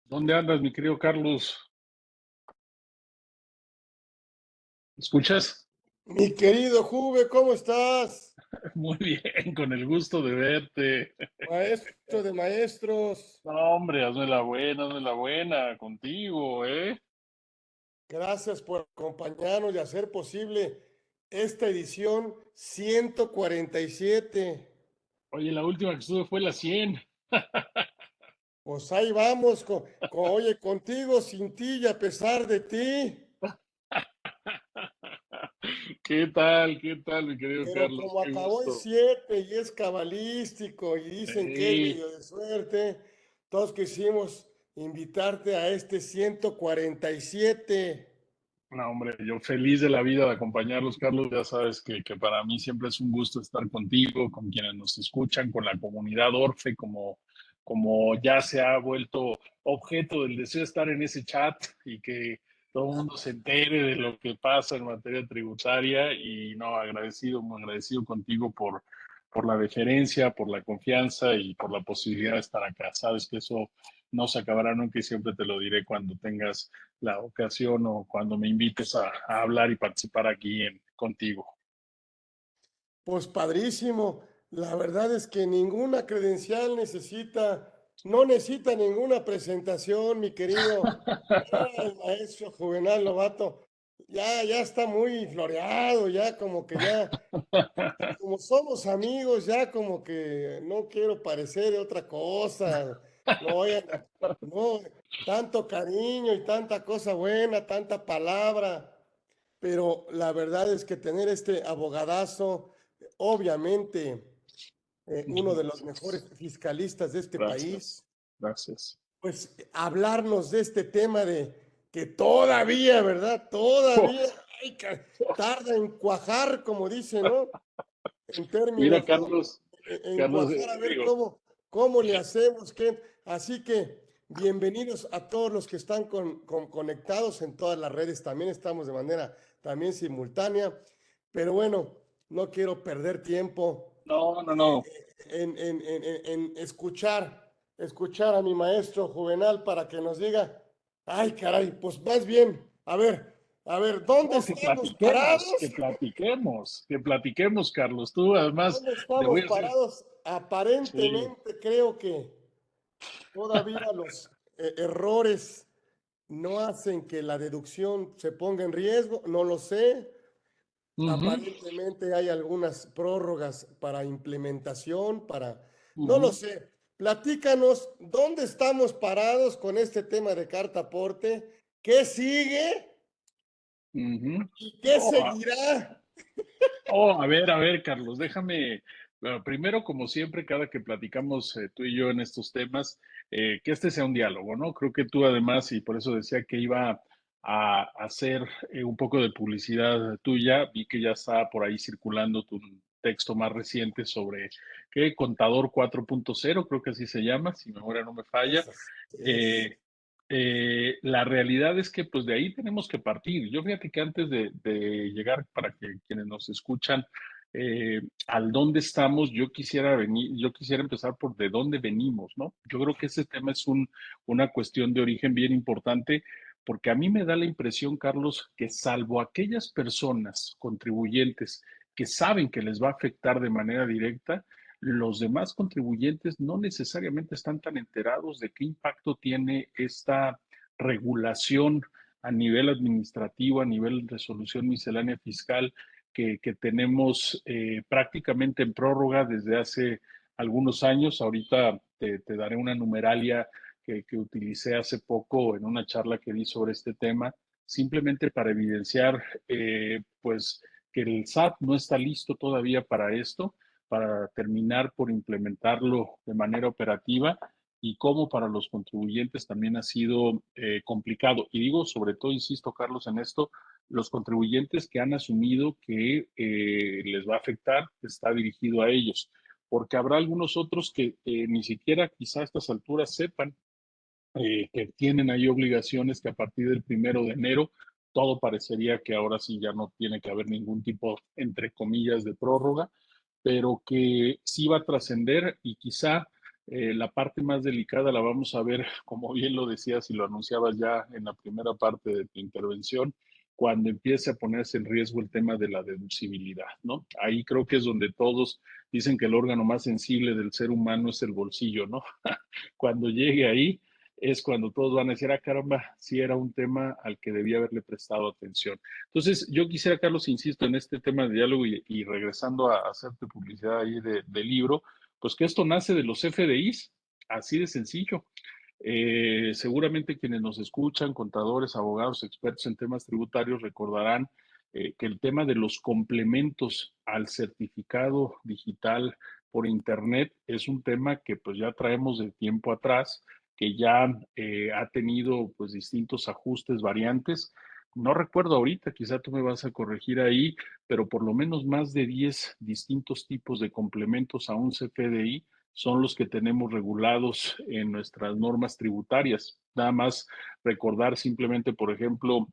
¿Dónde andas, mi querido Carlos? ¿Escuchas? Mi querido Juve, ¿cómo estás? Muy bien, con el gusto de verte. Maestro de maestros, No, hombre, hazme la buena contigo, ¿eh? gracias por acompañarnos y hacer posible esta edición 147. Oye, la última que estuve fue la 100. Pues ahí vamos, oye, contigo, sin ti y a pesar de ti. Qué tal, mi querido Pero Carlos? como Qué acabó en gusto. 7 y es cabalístico y dicen que es Ey, medio de suerte, todos quisimos invitarte a este 147. no, hombre, yo feliz de la vida de acompañarlos, Carlos. Ya sabes que para mí siempre es un gusto estar contigo, con quienes nos escuchan, con la comunidad Orfe, como ya se ha vuelto objeto del deseo de estar en ese chat y que todo el mundo se entere de lo que pasa en materia tributaria. Y no, agradecido, muy agradecido contigo por la deferencia, por la confianza y por la posibilidad de estar acá. Sabes que eso no se acabará nunca y siempre te lo diré cuando tengas la ocasión o cuando me invites a hablar y participar aquí contigo. Pues padrísimo. La verdad es que ninguna credencial no necesita ninguna presentación, mi querido. El maestro Juvenal Lobato ya está muy floreado, ya como que ya, como somos amigos, ya como que no quiero parecer otra cosa. No vayan no, tanto cariño y tanta cosa buena, tanta palabra. Pero la verdad es que tener este abogadazo, obviamente, uno de los mejores Gracias, fiscalistas de este país, gracias, gracias. pues hablarnos de este tema de que todavía, ¿verdad? Todavía ay, tarda en cuajar, como dice, ¿no? En Mira, términos de Carlos, en Carlos, cuajar a ver digo, cómo le hacemos. Así que bienvenidos a todos los que están conectados en todas las redes. También estamos de manera también simultánea. Pero bueno, no quiero perder tiempo no, no, no. en escuchar a mi maestro Juvenal para que nos diga, ay caray, pues más bien, a ver, ¿dónde No, estamos parados? que platiquemos, Carlos. Tú, además, ¿Dónde te voy estamos a decir, parados? sí, Aparentemente creo que todavía los errores no hacen que la deducción se ponga en riesgo, no lo sé. ujú, Aparentemente hay algunas prórrogas para implementación, no lo ujú, sé. Platícanos, ¿dónde estamos parados con este tema de carta aporte? ¿Qué sigue ujú. y qué No, seguirá? oh, a ver, Carlos, déjame, bueno, primero, como siempre, cada que platicamos tú y yo en estos temas, que este sea un diálogo, ¿no? Creo que tú además, y por eso decía que iba a hacer un poco de publicidad tuya, vi que ya está por ahí circulando tu texto más reciente sobre, ¿qué? Contador 4.0, creo que así se llama, si mi memoria no me falla. Esas, es. Eh, la realidad es que pues de ahí tenemos que partir. Yo fíjate que antes de llegar, para que quienes nos escuchan, al dónde estamos, yo quisiera empezar por de dónde venimos, ¿no? Yo creo que ese tema es una cuestión de origen bien importante, porque a mí me da la impresión, Carlos, que salvo aquellas personas contribuyentes que saben que les va a afectar de manera directa, los demás contribuyentes no necesariamente están tan enterados de qué impacto tiene esta regulación a nivel administrativo, a nivel de resolución miscelánea fiscal que tenemos prácticamente en prórroga desde hace algunos años. Ahorita te daré una numeralia que utilicé hace poco en una charla que di sobre este tema, simplemente para evidenciar pues que el SAT no está listo todavía para esto, para terminar por implementarlo de manera operativa y cómo para los contribuyentes también ha sido complicado. Y digo, sobre todo, insisto, Carlos, en esto, los contribuyentes que han asumido que les va a afectar, está dirigido a ellos, porque habrá algunos otros que ni siquiera quizá a estas alturas sepan que tienen ahí obligaciones que a partir del 1 de enero todo parecería que ahora sí ya no tiene que haber ningún tipo, entre comillas, de prórroga, pero que sí va a trascender y quizá La parte más delicada la vamos a ver, como bien lo decías y lo anunciabas ya en la primera parte de tu intervención, cuando empiece a ponerse en riesgo el tema de la deducibilidad, ¿no? Ahí creo que es donde todos dicen que el órgano más sensible del ser humano es el bolsillo, ¿no? Cuando llegue ahí es cuando todos van a decir, ah, caramba, sí era un tema al que debía haberle prestado atención. Entonces, yo quisiera, Carlos, insisto, en este tema de diálogo y regresando a hacerte publicidad ahí del libro, pues que esto nace de los FDIs, así de sencillo. Seguramente quienes nos escuchan, contadores, abogados, expertos en temas tributarios, recordarán que el tema de los complementos al certificado digital por Internet es un tema que pues ya traemos de tiempo atrás, que ya ha tenido pues distintos ajustes, variantes. No recuerdo ahorita, quizá tú me vas a corregir ahí, pero por lo menos más de 10 distintos tipos de complementos a un CFDI son los que tenemos regulados en nuestras normas tributarias. Nada más recordar simplemente, por ejemplo,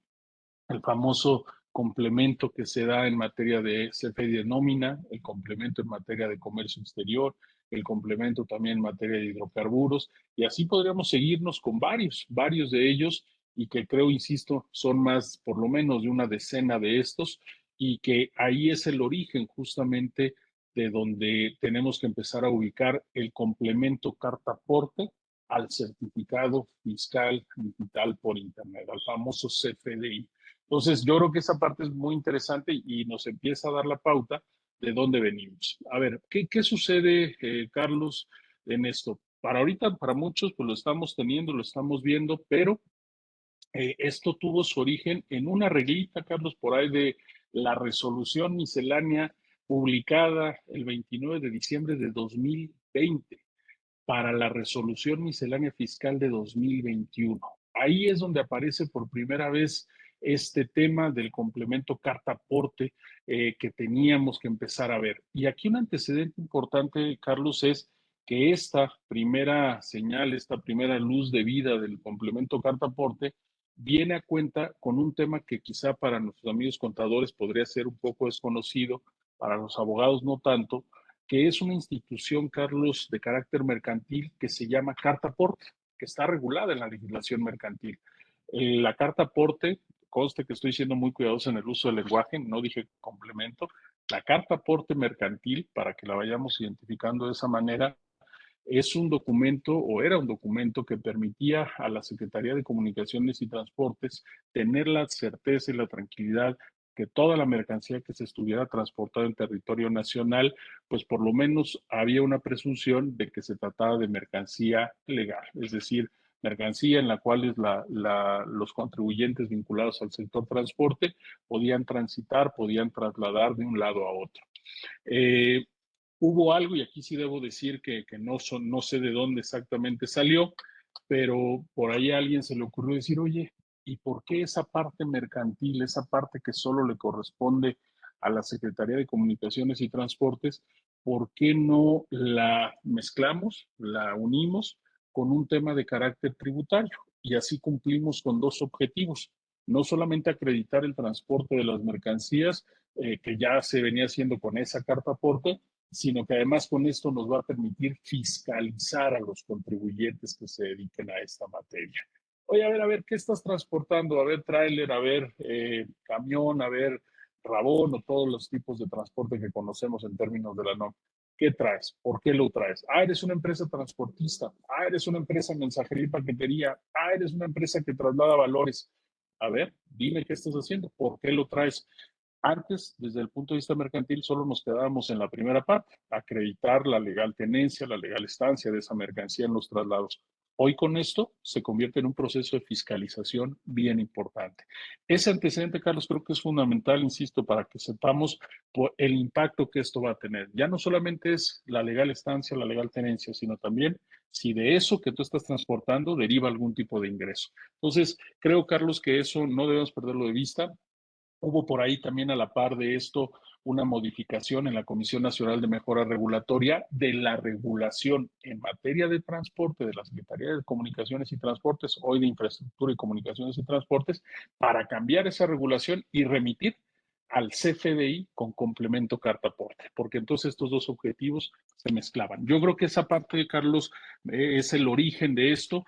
el famoso complemento que se da en materia de CFDI de nómina, el complemento en materia de comercio exterior, el complemento también en materia de hidrocarburos, y así podríamos seguirnos con varios de ellos, y que creo, insisto, son más, por lo menos de una decena de estos, y que ahí es el origen justamente de donde tenemos que empezar a ubicar el complemento carta aporte al certificado fiscal digital por Internet, al famoso CFDI. Entonces, yo creo que esa parte es muy interesante y nos empieza a dar la pauta de dónde venimos. A ver, ¿qué sucede, Carlos, en esto? Para ahorita, para muchos, pues lo estamos teniendo, lo estamos viendo, pero esto tuvo su origen en una reglita, Carlos, por ahí de la resolución miscelánea publicada el 29 de diciembre de 2020 para la resolución miscelánea fiscal de 2021. Ahí es donde aparece por primera vez este tema del complemento carta aporte que teníamos que empezar a ver. Y aquí un antecedente importante, Carlos, es que esta primera señal, esta primera luz de vida del complemento carta aporte viene a cuenta con un tema que quizá para nuestros amigos contadores podría ser un poco desconocido, para los abogados no tanto, que es una institución, Carlos, de carácter mercantil que se llama carta aporte, que está regulada en la legislación mercantil. La carta aporte, conste que estoy siendo muy cuidadoso en el uso del lenguaje, no dije complemento, la carta aporte mercantil, para que la vayamos identificando de esa manera, es un documento o era un documento que permitía a la Secretaría de Comunicaciones y Transportes tener la certeza y la tranquilidad que toda la mercancía que se estuviera transportada en territorio nacional, pues por lo menos había una presunción de que se trataba de mercancía legal, es decir, mercancía en la cual los contribuyentes vinculados al sector transporte podían transitar, podían trasladar de un lado a otro. Eh, Hubo algo, y aquí sí debo decir que no sé de dónde exactamente salió, pero por ahí a alguien se le ocurrió decir, oye, ¿y por qué esa parte mercantil, esa parte que solo le corresponde a la Secretaría de Comunicaciones y Transportes, por qué no la mezclamos, la unimos con un tema de carácter tributario? Y así cumplimos con dos objetivos. No solamente acreditar el transporte de las mercancías, que ya se venía haciendo con esa carta aporte, sino que además con esto nos va a permitir fiscalizar a los contribuyentes que se dediquen a esta materia. Oye, a ver, ¿qué estás transportando? A ver, tráiler, a ver, camión, a ver, rabón o todos los tipos de transporte que conocemos en términos de la NOM. ¿Qué traes? ¿Por qué lo traes? Ah, eres una empresa transportista. Ah, eres una empresa mensajería y paquetería. Ah, eres una empresa que traslada valores. A ver, dime qué estás haciendo. ¿Por qué lo traes? Antes, desde el punto de vista mercantil, solo nos quedábamos en la primera parte, acreditar la legal tenencia, la legal estancia de esa mercancía en los traslados. Hoy con esto se convierte en un proceso de fiscalización bien importante. Ese antecedente, Carlos, creo que es fundamental, insisto, para que sepamos el impacto que esto va a tener. Ya no solamente es la legal estancia, la legal tenencia, sino también si de eso que tú estás transportando deriva algún tipo de ingreso. Entonces, creo, Carlos, que eso no debemos perderlo de vista. Hubo por ahí también a la par de esto una modificación en la Comisión Nacional de Mejora Regulatoria de la regulación en materia de transporte de la Secretaría de Comunicaciones y Transportes, hoy de Infraestructura y Comunicaciones y Transportes, para cambiar esa regulación y remitir al CFDI con complemento carta aporte, porque entonces estos dos objetivos se mezclaban. Yo creo que esa parte, Carlos, es el origen de esto.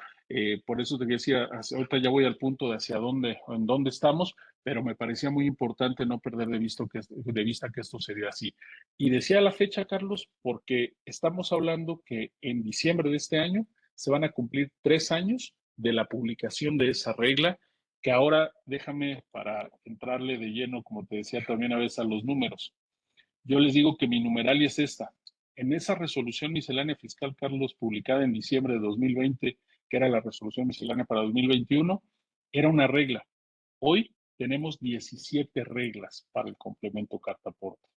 Por eso te decía, ahorita ya voy al punto de hacia dónde, en dónde estamos, pero me parecía muy importante no perder de vista que esto sería así. Y decía la fecha, Carlos, porque estamos hablando que en diciembre de este año se van a cumplir 3 años de la publicación de esa regla, que ahora déjame para entrarle de lleno, como te decía también a veces, a los números. Yo les digo que mi numeralia es esta. En esa resolución miscelánea fiscal, Carlos, publicada en diciembre de 2020, que era la resolución miscelánea para 2021, era una regla. Hoy tenemos 17 reglas para el complemento carta aporte.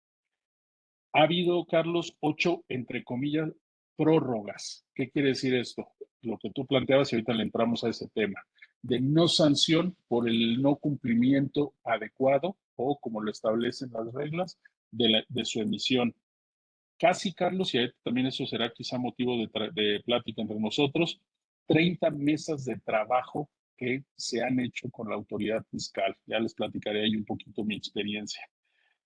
Ha habido, Carlos, 8, entre comillas, prórrogas. ¿Qué quiere decir esto? Lo que tú planteabas y ahorita le entramos a ese tema, de no sanción por el no cumplimiento adecuado o como lo establecen las reglas de su emisión. Casi, Carlos, y también eso será quizá motivo de plática entre nosotros, 30 mesas de trabajo que se han hecho con la autoridad fiscal. Ya les platicaré ahí un poquito mi experiencia.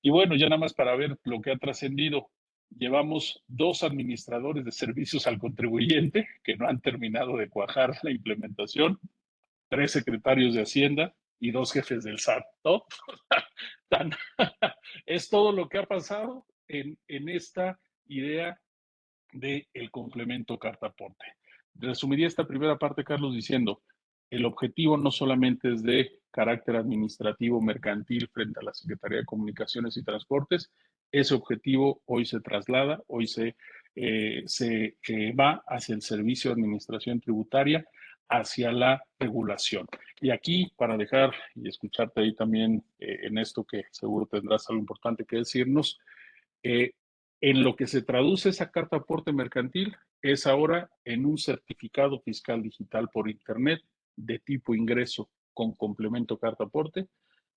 Y bueno, ya nada más para ver lo que ha trascendido. Llevamos 2 administradores de servicios al contribuyente que no han terminado de cuajar la implementación, 3 secretarios de Hacienda y 2 jefes del SAT, ¿no? Tan, es todo lo que ha pasado en esta idea del complemento carta aporte. Resumiría esta primera parte, Carlos, diciendo, el objetivo no solamente es de carácter administrativo mercantil frente a la Secretaría de Comunicaciones y Transportes, ese objetivo hoy se traslada, hoy se va hacia el servicio de administración tributaria, hacia la regulación. Y aquí, para dejar y escucharte ahí también en esto que seguro tendrás algo importante que decirnos, eh, en lo que se traduce esa carta aporte mercantil es ahora en un certificado fiscal digital por Internet de tipo ingreso con complemento carta aporte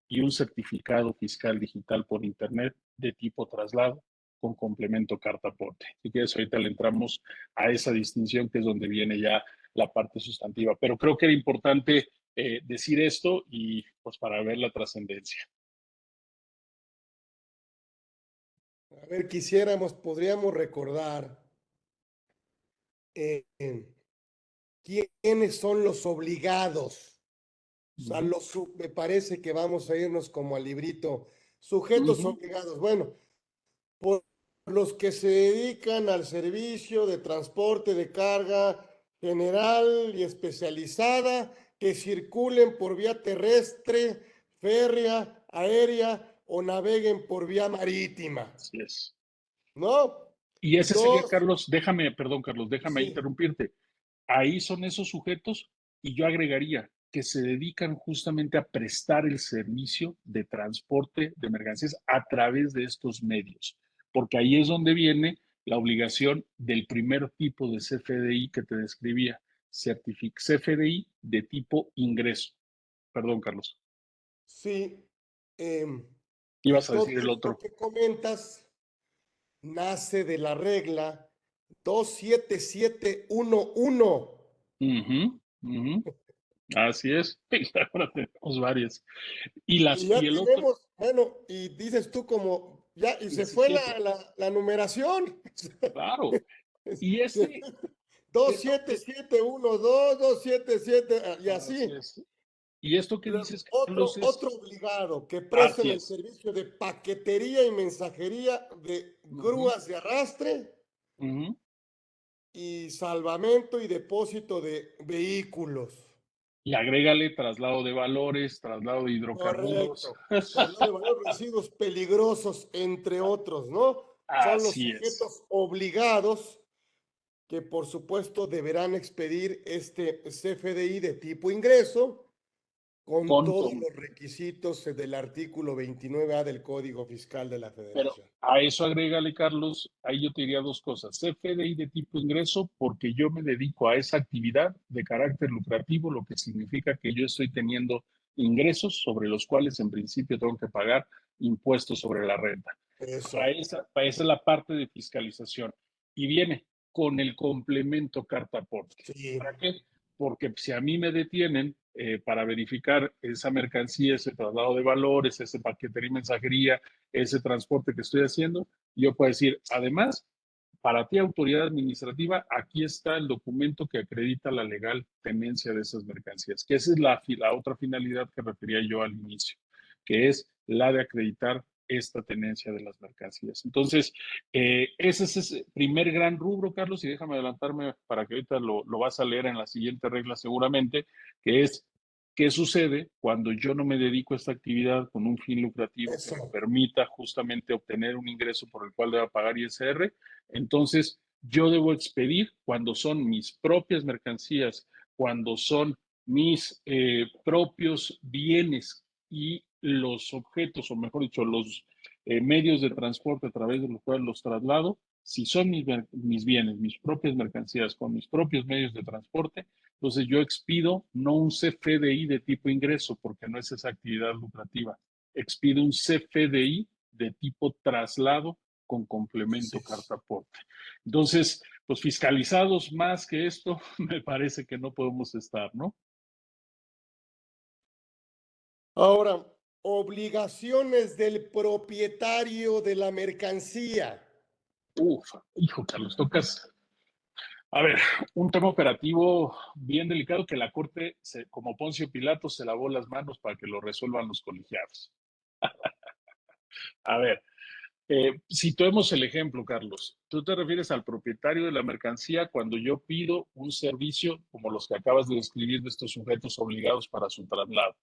y un certificado fiscal digital por Internet de tipo traslado con complemento carta aporte. Si quieres, ahorita le entramos a esa distinción que es donde viene ya la parte sustantiva. Pero creo que era importante decir esto y pues para ver la trascendencia. A ver, podríamos recordar eh, quiénes son los obligados. O sea, me parece que vamos a irnos como al librito, sujetos obligados. Bueno, por los que se dedican al servicio de transporte de carga general y especializada, que circulen por vía terrestre, férrea, aérea o naveguen por vía marítima. Así es. ¿No? Y ese sería, Dos, Carlos, perdón, Carlos, déjame sí, interrumpirte. Ahí son esos sujetos y yo agregaría que se dedican justamente a prestar el servicio de transporte de mercancías a través de estos medios, porque ahí es donde viene la obligación del primer tipo de CFDI que te describía, CFDI de tipo ingreso. Perdón, Carlos. sí. Y Ibas a todo decir el esto otro. que comentas nace de la regla 27711. Ujú, ujú. Así es. Y ahora tenemos varias. Y ya Y el otro, tenemos, bueno, y dices tú como, ya, y se fue 17. la numeración. Claro. Y Dos esto siete que, siete uno dos 277, y así así. es. Y esto que Luego, dices, Carlos, otro es, obligado que presten así el es. servicio de paquetería y mensajería de Ujú, grúas de arrastre ujú. y salvamento y depósito de vehículos. Y agrégale traslado de valores, traslado de hidrocarburos. Correcto. Traslado de valor, residuos peligrosos, entre otros, ¿no? Son los Así es. sujetos obligados que, por supuesto, deberán expedir este CFDI de tipo ingreso con Con, todos con, los requisitos del artículo 29A del Código Fiscal de la pero Federación. a eso agrégale, Carlos, ahí yo te diría dos cosas. CFDI de tipo ingreso, porque yo me dedico a esa actividad de carácter lucrativo, lo que significa que yo estoy teniendo ingresos sobre los cuales en principio tengo que pagar impuestos sobre la renta. Eso. Para esa es la parte de fiscalización. Y viene con el complemento carta aporte. Sí. ¿Para qué? Porque si a mí me detienen para verificar esa mercancía, ese traslado de valores, ese paquetería y mensajería, ese transporte que estoy haciendo. Yo puedo decir, además, para ti, autoridad administrativa, aquí está el documento que acredita la legal tenencia de esas mercancías, que esa es la otra finalidad que refería yo al inicio, que es la de acreditar esta tenencia de las mercancías. Entonces, ese es ese primer gran rubro, Carlos, y déjame adelantarme para que ahorita lo vas a leer en la siguiente regla seguramente, que es qué sucede cuando yo no me dedico a esta actividad con un fin lucrativo que me Eso. permita justamente obtener un ingreso por el cual deba pagar ISR. Entonces, yo debo expedir cuando son mis propias mercancías, cuando son mis propios bienes y los objetos, o mejor dicho, los medios de transporte a través de los cuales los traslado, si son mis bienes, mis propias mercancías con mis propios medios de transporte, entonces yo expido no un CFDI de tipo ingreso, porque no es esa actividad lucrativa, expido un CFDI de tipo traslado con Así complemento es. carta aporte. Entonces, pues fiscalizados más que esto, me parece que no podemos estar, ¿no? Ahora, obligaciones del propietario de la mercancía. Uf, hijo, Carlos, tocas. A ver, un tema operativo bien delicado que la Corte, como Poncio Pilato, se lavó las manos para que lo resuelvan los colegiados. A ver, situemos el ejemplo, Carlos. Tú te refieres al propietario de la mercancía cuando yo pido un servicio como los que acabas de describir de estos sujetos obligados para su traslado.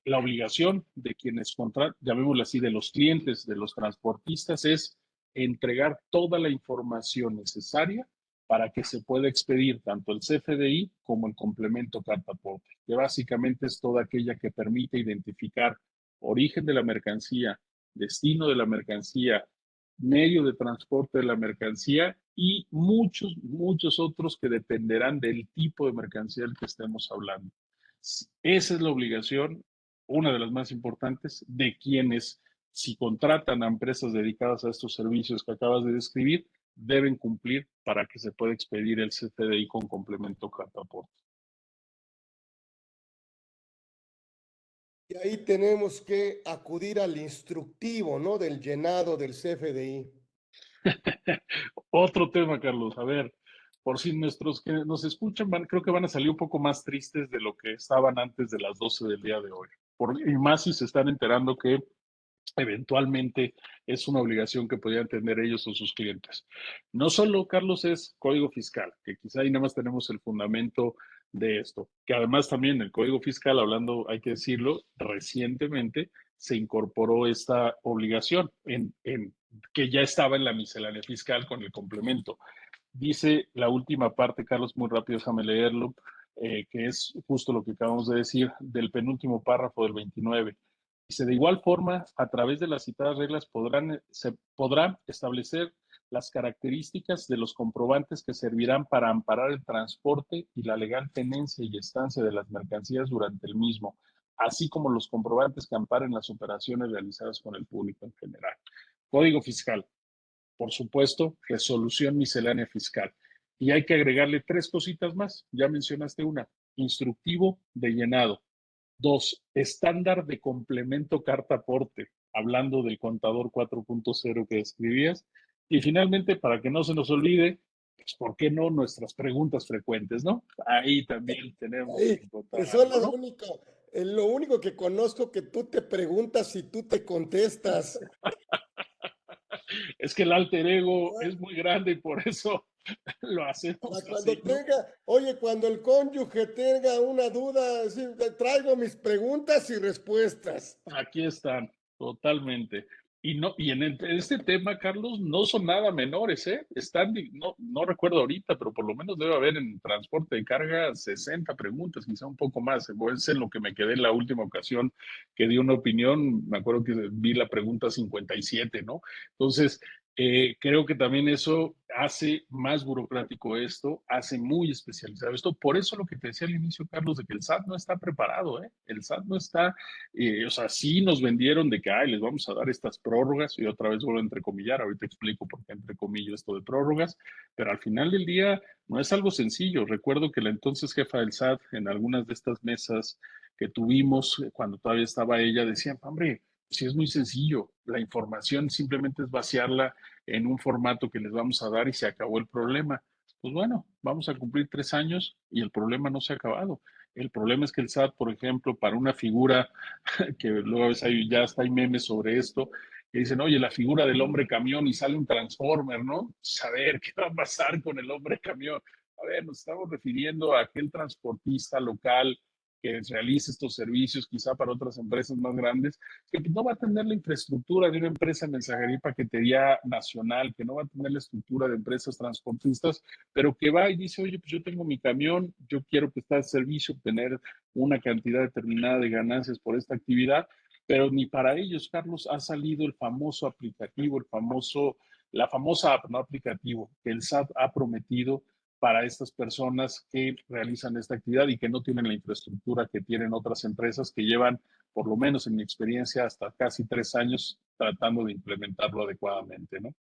La obligación de quienes contratan, llamémoslo así, de los clientes, de los transportistas, es entregar toda la información necesaria para que se pueda expedir tanto el CFDI como el complemento carta aporte, que básicamente es toda aquella que permite identificar origen de la mercancía, destino de la mercancía, medio de transporte de la mercancía y muchos otros que dependerán del tipo de mercancía del que estemos hablando. Esa es la obligación, una de las más importantes, de quienes, si contratan a empresas dedicadas a estos servicios que acabas de describir, deben cumplir para que se pueda expedir el CFDI con complemento carta aporte. Y ahí tenemos que acudir al instructivo, ¿no? Del llenado del CFDI. Otro tema, Carlos. A ver, por si nuestros que nos escuchan creo que van a salir un poco más tristes de lo que estaban antes de las 12 del día de hoy. Y más si se están enterando que eventualmente es una obligación que podrían tener ellos o sus clientes. No solo, Carlos, es código fiscal, que quizá ahí nada más tenemos el fundamento de esto, que además también el código fiscal, hablando, hay que decirlo, recientemente se incorporó esta obligación que ya estaba en la miscelánea fiscal con el complemento. Dice la última parte, Carlos, muy rápido, déjame leerlo, que es justo lo que acabamos de decir del penúltimo párrafo del 29. Dice, de igual forma, a través de las citadas reglas se podrá establecer las características de los comprobantes que servirán para amparar el transporte y la legal tenencia y estancia de las mercancías durante el mismo, así como los comprobantes que amparen las operaciones realizadas con el público en general. Código fiscal, por supuesto, resolución miscelánea fiscal. Y hay que agregarle tres cositas más. Ya mencionaste una, instructivo de llenado. Dos, estándar de complemento carta aporte, hablando del contador 4.0 que escribías. Y finalmente, para que no se nos olvide, pues, ¿por qué no nuestras preguntas frecuentes, no? Ahí también tenemos Ahí, que encontrar que son algo, las ¿no? único, lo único que conozco que tú te preguntas y tú te contestas. Es que el alter ego es muy grande y por eso lo Para hacemos cuando así, ¿no? tenga, oye, cuando el cónyuge tenga una duda, sí, traigo mis preguntas y respuestas. Aquí están, totalmente. Y en este tema, Carlos, no son nada menores, ¿eh? Están, no recuerdo ahorita, pero por lo menos debe haber en transporte de carga 60 preguntas, quizá un poco más. Es en lo que me quedé en la última ocasión que di una opinión, me acuerdo que vi la pregunta 57, ¿no? Entonces, Creo que también eso hace más burocrático esto, hace muy especializado esto. Por eso lo que te decía al inicio, Carlos, de que el SAT no está preparado, ¿eh? El SAT no está, o sea, sí nos vendieron de que, ay, les vamos a dar estas prórrogas, y otra vez vuelvo a entrecomillar, ahorita explico por qué entrecomillo esto de prórrogas, pero al final del día no es algo sencillo. Recuerdo que la entonces jefa del SAT, en algunas de estas mesas que tuvimos, cuando todavía estaba ella, decía, hombre, sí es muy sencillo, la información simplemente es vaciarla en un formato que les vamos a dar y se acabó el problema. Pues bueno, vamos a cumplir 3 años y el problema no se ha acabado. El problema es que el SAT, por ejemplo, para una figura que luego a veces ya hasta hay memes sobre esto, que dicen, oye, la figura del hombre camión y sale un Transformer, ¿no? Saber qué va a pasar con el hombre camión. A ver, nos estamos refiriendo a aquel transportista local que realice estos servicios, quizá para otras empresas más grandes, que no va a tener la infraestructura de una empresa de mensajería y paquetería nacional, que no va a tener la estructura de empresas transportistas, pero que va y dice, oye, pues yo tengo mi camión, yo quiero prestar servicio, obtener una cantidad determinada de ganancias por esta actividad, pero ni para ellos, Carlos, ha salido el famoso aplicativo, la famosa app, no aplicativo, que el SAT ha prometido para estas personas que realizan esta actividad y que no tienen la infraestructura que tienen otras empresas que llevan, por lo menos en mi experiencia, hasta casi 3 años tratando de implementarlo adecuadamente, ¿no?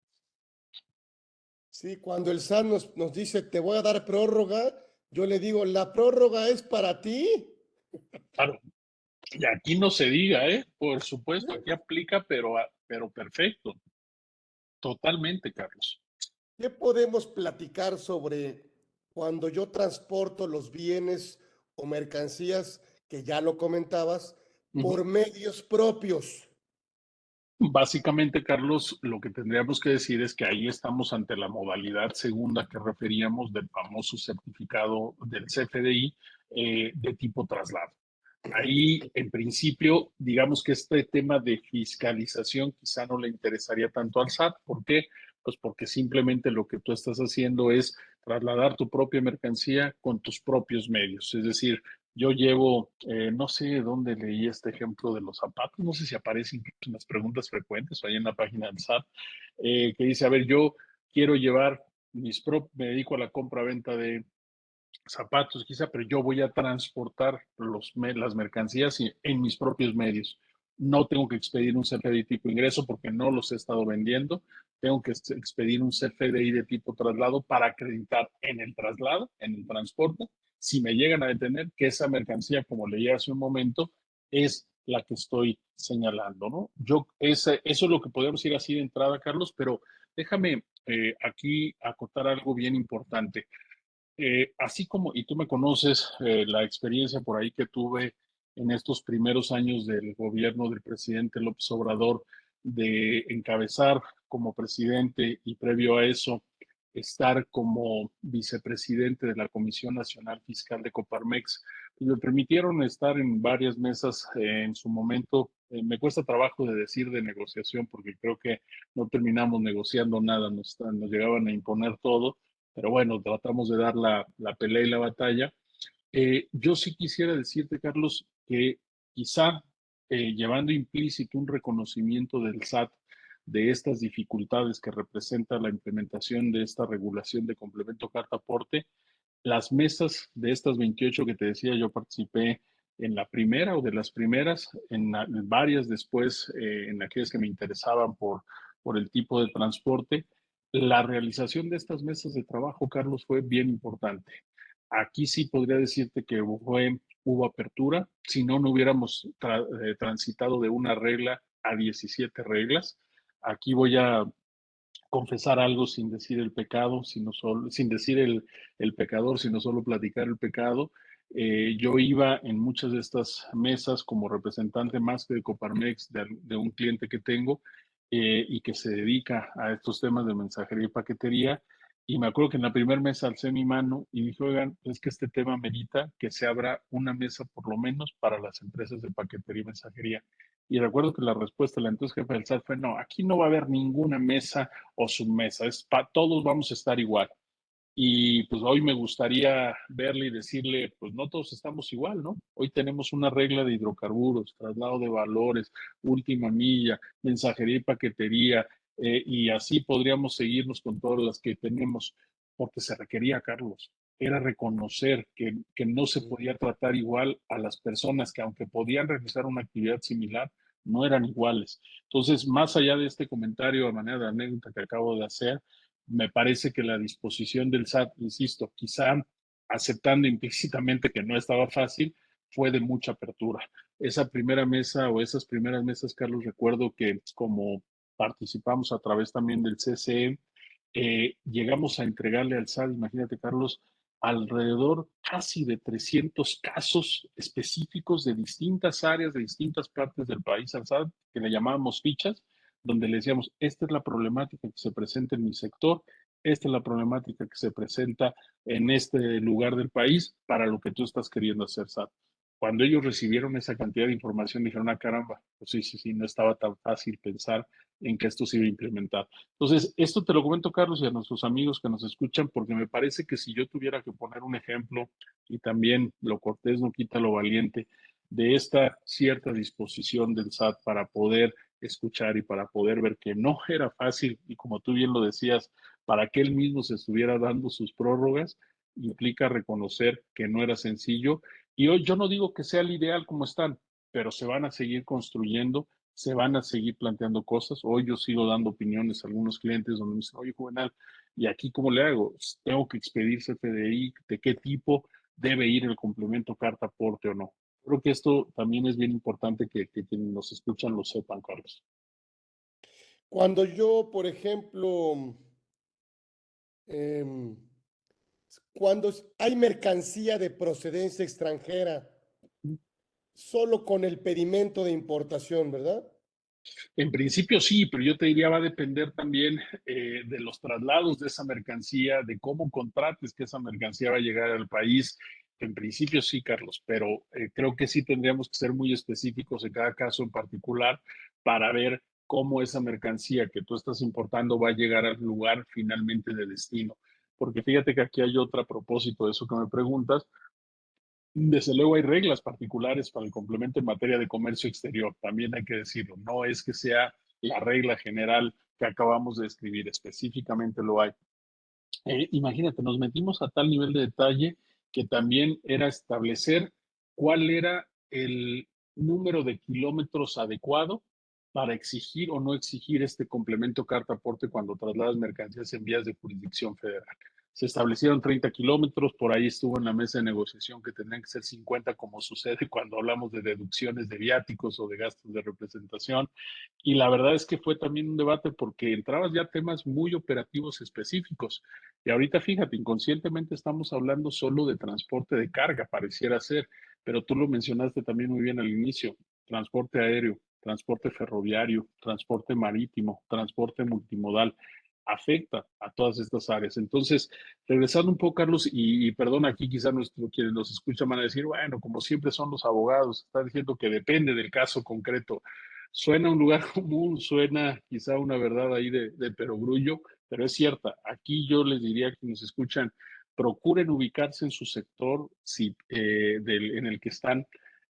Sí, cuando el SAT nos dice, te voy a dar prórroga, yo le digo, ¿la prórroga es para ti? Claro, y aquí no se diga, ¿eh? Por supuesto, aquí aplica, pero perfecto, totalmente, Carlos. ¿Qué podemos platicar sobre cuando yo transporto los bienes o mercancías, que ya lo comentabas, Uh -huh. por medios propios? Básicamente, Carlos, lo que tendríamos que decir es que ahí estamos ante la modalidad segunda que referíamos del famoso certificado del CFDI de tipo traslado. Ahí, en principio, digamos que este tema de fiscalización quizá no le interesaría tanto al SAT. ¿Por qué? Pues porque simplemente lo que tú estás haciendo es trasladar tu propia mercancía con tus propios medios. Es decir, yo llevo, no sé dónde leí este ejemplo de los zapatos, no sé si aparece incluso en las preguntas frecuentes o ahí en la página del SAT, que dice, a ver, yo quiero llevar me dedico a la compra-venta de zapatos quizá, pero yo voy a transportar las mercancías en mis propios medios. No tengo que expedir un CFDI tipo ingreso porque no los he estado vendiendo. Tengo que expedir un CFDI de tipo traslado para acreditar en el traslado, en el transporte, si me llegan a detener, que esa mercancía, como leí hace un momento, es la que estoy señalando, ¿no? Eso es lo que podemos ir así de entrada, Carlos, pero déjame aquí acotar algo bien importante. Así como, y tú me conoces, la experiencia por ahí que tuve en estos primeros años del gobierno del presidente López Obrador, de encabezar como presidente y previo a eso, estar como vicepresidente de la Comisión Nacional Fiscal de Coparmex, pues me permitieron estar en varias mesas en su momento. Me cuesta trabajo de decir de negociación porque creo que no terminamos negociando nada, nos llegaban a imponer todo, pero bueno, tratamos de dar la pelea y la batalla. Yo sí quisiera decirte, Carlos, que quizá llevando implícito un reconocimiento del SAT de estas dificultades que representa la implementación de esta regulación de complemento carta aporte, las mesas de estas 28 que te decía, yo participé en la primera o de las primeras, en varias después, en aquellas que me interesaban por el tipo de transporte. La realización de estas mesas de trabajo, Carlos, fue bien importante. Aquí sí podría decirte que hubo apertura, si no, no hubiéramos transitado de una regla a 17 reglas. Aquí voy a confesar algo sin decir el pecado, sin decir el pecador, sino solo platicar el pecado. Yo iba en muchas de estas mesas como representante más que de Coparmex, de un cliente que tengo y que se dedica a estos temas de mensajería y paquetería. Y me acuerdo que en la primera mesa alcé mi mano y dije, oigan, es que este tema merita que se abra una mesa por lo menos para las empresas de paquetería y mensajería. Y recuerdo que la respuesta de la entonces jefa del SAT fue, no, aquí no va a haber ninguna mesa o submesa, todos vamos a estar igual. Y pues hoy me gustaría verle y decirle, pues no todos estamos igual, ¿no? Hoy tenemos una regla de hidrocarburos, traslado de valores, última milla, mensajería y paquetería, y así podríamos seguirnos con todas las que tenemos, porque se requería, Carlos, era reconocer que no se Sí. podía tratar igual a las personas que aunque podían realizar una actividad similar, no eran iguales. Entonces, más allá de este comentario a manera de anécdota que acabo de hacer, me parece que la disposición del SAT, insisto, quizá aceptando implícitamente que no estaba fácil, fue de mucha apertura. Esa primera mesa o esas primeras mesas, Carlos, recuerdo que como participamos a través también del CCE, llegamos a entregarle al SAT, imagínate, Carlos, alrededor casi de 300 casos específicos de distintas áreas, de distintas partes del país al SAT, que le llamábamos fichas, donde le decíamos, esta es la problemática que se presenta en mi sector, esta es la problemática que se presenta en este lugar del país para lo que tú estás queriendo hacer, SAT. Cuando ellos recibieron esa cantidad de información, dijeron, ah, caramba, pues sí, sí, sí, no estaba tan fácil pensar en que esto se iba a implementar. Entonces, esto te lo comento, Carlos, y a nuestros amigos que nos escuchan, porque me parece que si yo tuviera que poner un ejemplo, y también lo cortés no quita lo valiente, de esta cierta disposición del SAT para poder escuchar y para poder ver que no era fácil, y como tú bien lo decías, para que él mismo se estuviera dando sus prórrogas, implica reconocer que no era sencillo. Y hoy yo no digo que sea el ideal como están, pero se van a seguir construyendo, se van a seguir planteando cosas. Hoy yo sigo dando opiniones a algunos clientes donde me dicen, oye, Juvenal, ¿y aquí cómo le hago? ¿Tengo que expedir CFDI? ¿De qué tipo debe ir el complemento carta aporte o no? Creo que esto también es bien importante que quienes nos escuchan lo sepan, Carlos. Cuando yo, por ejemplo, em, cuando hay mercancía de procedencia extranjera, solo con el pedimento de importación, ¿verdad? En principio sí, pero yo te diría va a depender también de los traslados de esa mercancía, de cómo contrates que esa mercancía va a llegar al país. En principio sí, Carlos, pero creo que sí tendríamos que ser muy específicos en cada caso en particular para ver cómo esa mercancía que tú estás importando va a llegar al lugar finalmente de destino. Porque fíjate que aquí hay otro propósito de eso que me preguntas. Desde luego hay reglas particulares para el complemento en materia de comercio exterior, también hay que decirlo, no es que sea la regla general que acabamos de escribir, específicamente lo hay. Imagínate, nos metimos a tal nivel de detalle que también era establecer cuál era el número de kilómetros adecuado para exigir o no exigir este complemento carta aporte cuando trasladas mercancías en vías de jurisdicción federal. Se establecieron 30 kilómetros, por ahí estuvo en la mesa de negociación que tendrían que ser 50, como sucede cuando hablamos de deducciones de viáticos o de gastos de representación. Y la verdad es que fue también un debate porque entrabas ya a temas muy operativos específicos. Y ahorita fíjate, inconscientemente estamos hablando solo de transporte de carga, pareciera ser, pero tú lo mencionaste también muy bien al inicio, transporte aéreo, transporte ferroviario, transporte marítimo, transporte multimodal, afecta a todas estas áreas. Entonces, regresando un poco, Carlos, y perdón, aquí quizá quienes nos escuchan van a decir, bueno, como siempre son los abogados, está diciendo que depende del caso concreto. Suena un lugar común, suena quizá una verdad ahí de perogrullo, pero es cierta. Aquí yo les diría que nos escuchan, procuren ubicarse en su sector si, en el que están,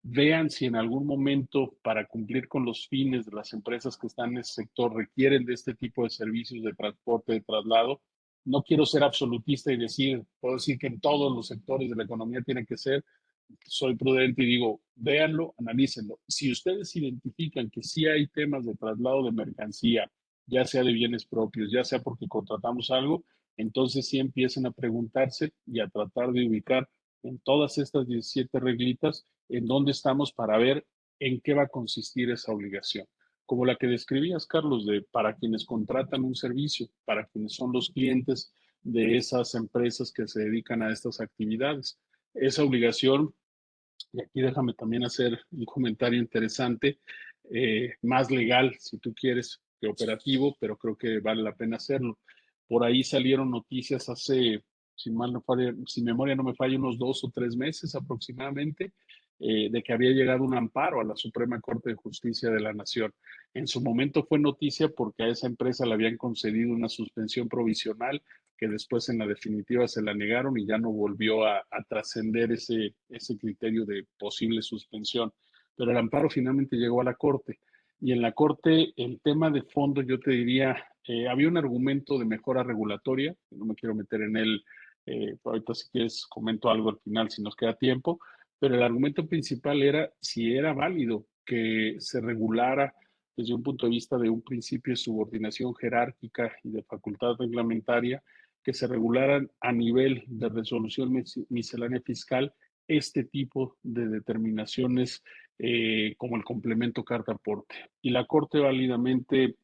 vean si en algún momento para cumplir con los fines de las empresas que están en ese sector requieren de este tipo de servicios de transporte, de traslado. No quiero ser absolutista y decir, puedo decir que en todos los sectores de la economía tiene que ser, soy prudente y digo, véanlo, analícenlo. Si ustedes identifican que sí hay temas de traslado de mercancía, ya sea de bienes propios, ya sea porque contratamos algo, entonces sí empiecen a preguntarse y a tratar de ubicar en todas estas 17 reglitas en dónde estamos para ver en qué va a consistir esa obligación. Como la que describías, Carlos, de para quienes contratan un servicio, para quienes son los clientes de esas empresas que se dedican a estas actividades. Esa obligación, y aquí déjame también hacer un comentario interesante, más legal, si tú quieres, que operativo, pero creo que vale la pena hacerlo. Por ahí salieron noticias hace, si mal no falla, si memoria no me falla, unos 2 o 3 meses aproximadamente, de que había llegado un amparo a la Suprema Corte de Justicia de la Nación. En su momento fue noticia porque a esa empresa le habían concedido una suspensión provisional que después en la definitiva se la negaron y ya no volvió a trascender ese criterio de posible suspensión. Pero el amparo finalmente llegó a la Corte. Y en la Corte el tema de fondo, yo te diría, Había un argumento de mejora regulatoria, no me quiero meter en él, ahorita si quieres comento algo al final si nos queda tiempo, pero el argumento principal era si era válido que se regulara desde un punto de vista de un principio de subordinación jerárquica y de facultad reglamentaria, que se regularan a nivel de resolución miscelánea fiscal este tipo de determinaciones como el complemento carta aporte. Y la Corte válidamente,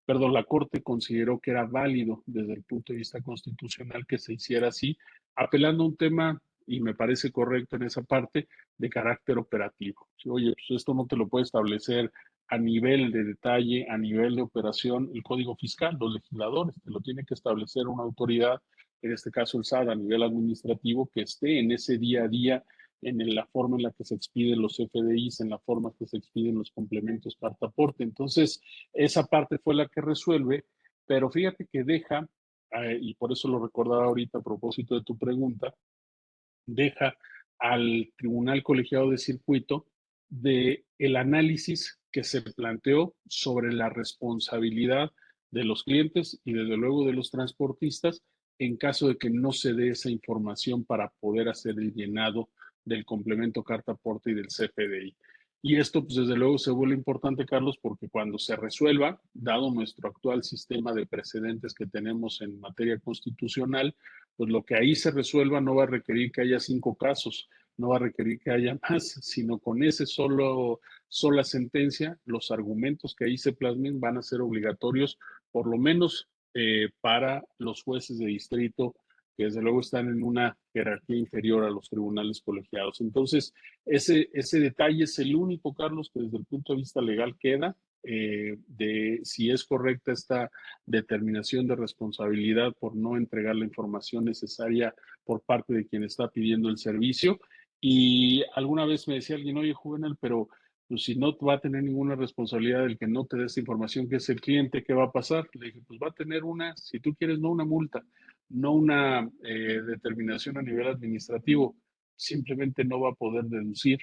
perdón, la Corte consideró que era válido desde el punto de vista constitucional que se hiciera así, apelando a un tema, y me parece correcto en esa parte, de carácter operativo. Oye, pues esto no te lo puede establecer a nivel de detalle, a nivel de operación, el Código Fiscal, los legisladores, te lo tiene que establecer una autoridad, en este caso el SAT, a nivel administrativo, que esté en ese día a día, en la forma en la que se expiden los FDIs, en la forma que se expiden los complementos carta aporte. Entonces, esa parte fue la que resuelve, pero fíjate que deja, y por eso lo recordaba ahorita a propósito de tu pregunta, deja al Tribunal Colegiado de Circuito de el análisis que se planteó sobre la responsabilidad de los clientes y desde luego de los transportistas en caso de que no se dé esa información para poder hacer el llenado del complemento carta aporte y del CFDI. Y esto, pues desde luego se vuelve importante, Carlos, porque cuando se resuelva, dado nuestro actual sistema de precedentes que tenemos en materia constitucional, pues lo que ahí se resuelva no va a requerir que haya 5 casos, no va a requerir que haya más, sino con ese sola sentencia, los argumentos que ahí se plasmen van a ser obligatorios, por lo menos para los jueces de distrito, que desde luego están en una jerarquía inferior a los tribunales colegiados. Entonces, ese detalle es el único, Carlos, que desde el punto de vista legal queda, de si es correcta esta determinación de responsabilidad por no entregar la información necesaria por parte de quien está pidiendo el servicio. Y alguna vez me decía alguien, oye, Juvenal, pero pues, si no va a tener ninguna responsabilidad el que no te dé esta información, que es el cliente, ¿qué va a pasar? Le dije, pues va a tener una, si tú quieres, no una multa, no una determinación a nivel administrativo, simplemente no va a poder deducir